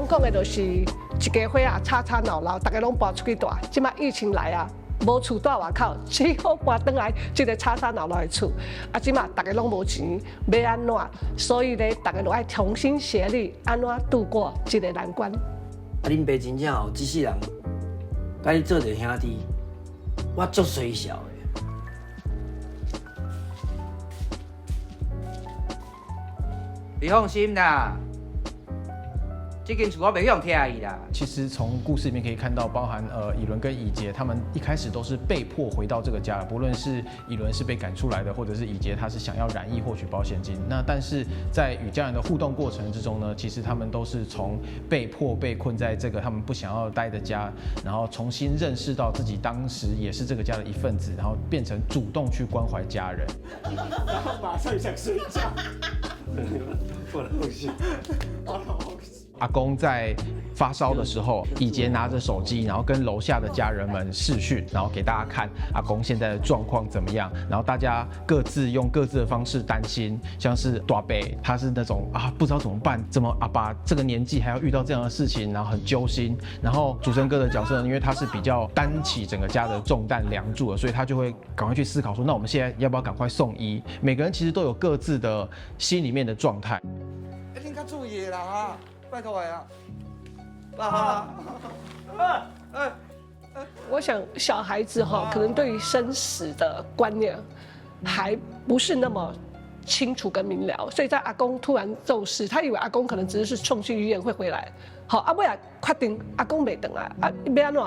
讲的就是一家伙啊，吵吵闹闹，大家拢搬出去住。即马疫情来啊，无厝住外口，只好搬转来一个吵吵闹闹的厝。啊，即马大家拢无钱，要安怎？所以咧，大家都爱同心协力，安怎度过这个难关。啊，恁爸真正哦，一世人甲你做一个兄弟，我足衰小的。你放心啦，这间厝我袂用拆伊啦。其实从故事里面可以看到，包含以伦跟以杰他们一开始都是被迫回到这个家，不论是以伦是被赶出来的，或者是以杰他是想要染疫获取保险金。那但是在与家人的互动过程之中呢，其实他们都是从被迫被困在这个他们不想要待的家，然后重新认识到自己当时也是这个家的一份子，然后变成主动去关怀家人。然后马上想睡觉。我的东西，阿公在发烧的时候，以杰拿着手机，然后跟楼下的家人们视讯，然后给大家看阿公现在的状况怎么样。然后大家各自用各自的方式担心，像是大伯，他是那种不知道怎么办，怎么阿爸这个年纪还要遇到这样的事情，然后很揪心。然后主持人哥的角色呢，因为他是比较担起整个家的重担梁柱的，所以他就会赶快去思考说，那我们现在要不要赶快送医？每个人其实都有各自的心里面的状态。你较注意啦哈，拜托的我想小孩子可能对于生死的观念还不是那么清楚跟明了，所以在阿公突然骤逝，他以为阿公可能只是送去医院会回来，尾来确定阿公袂回来，要安怎？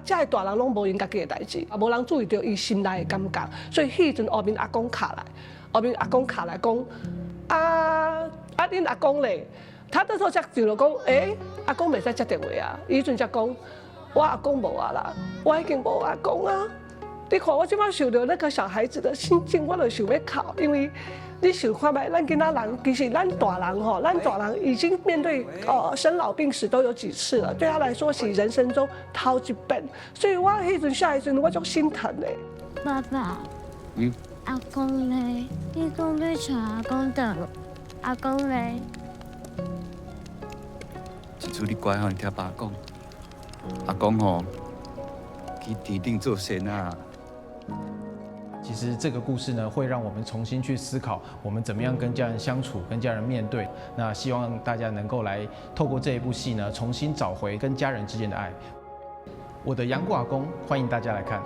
这个大人拢无因家己的代志，无人注意到伊心内的感觉，所以迄阵后面阿公卡来讲，恁阿公咧，他那时候才就讲，阿公袂使接电话啊，伊阵才讲，我阿公无啊啦，我已经无阿公啊。你看我即摆想到那个小孩子的心境，我就想要哭，因为你想看觅，咱囡仔人其实咱大人已经面对生老病死都有几次了，对他来说是人生中头一遍，所以我迄阵下一阵我就心疼嘞。爸爸，阿公咧，你讲要找阿公等。阿公嘞，一次你乖吼，你听爸讲，阿公吼，去地顶做仙啊。其实这个故事呢，会让我们重新去思考，我们怎么样跟家人相处，跟家人面对。那希望大家能够来透过这一部戏呢，重新找回跟家人之间的爱。我的杨过阿公，欢迎大家来看。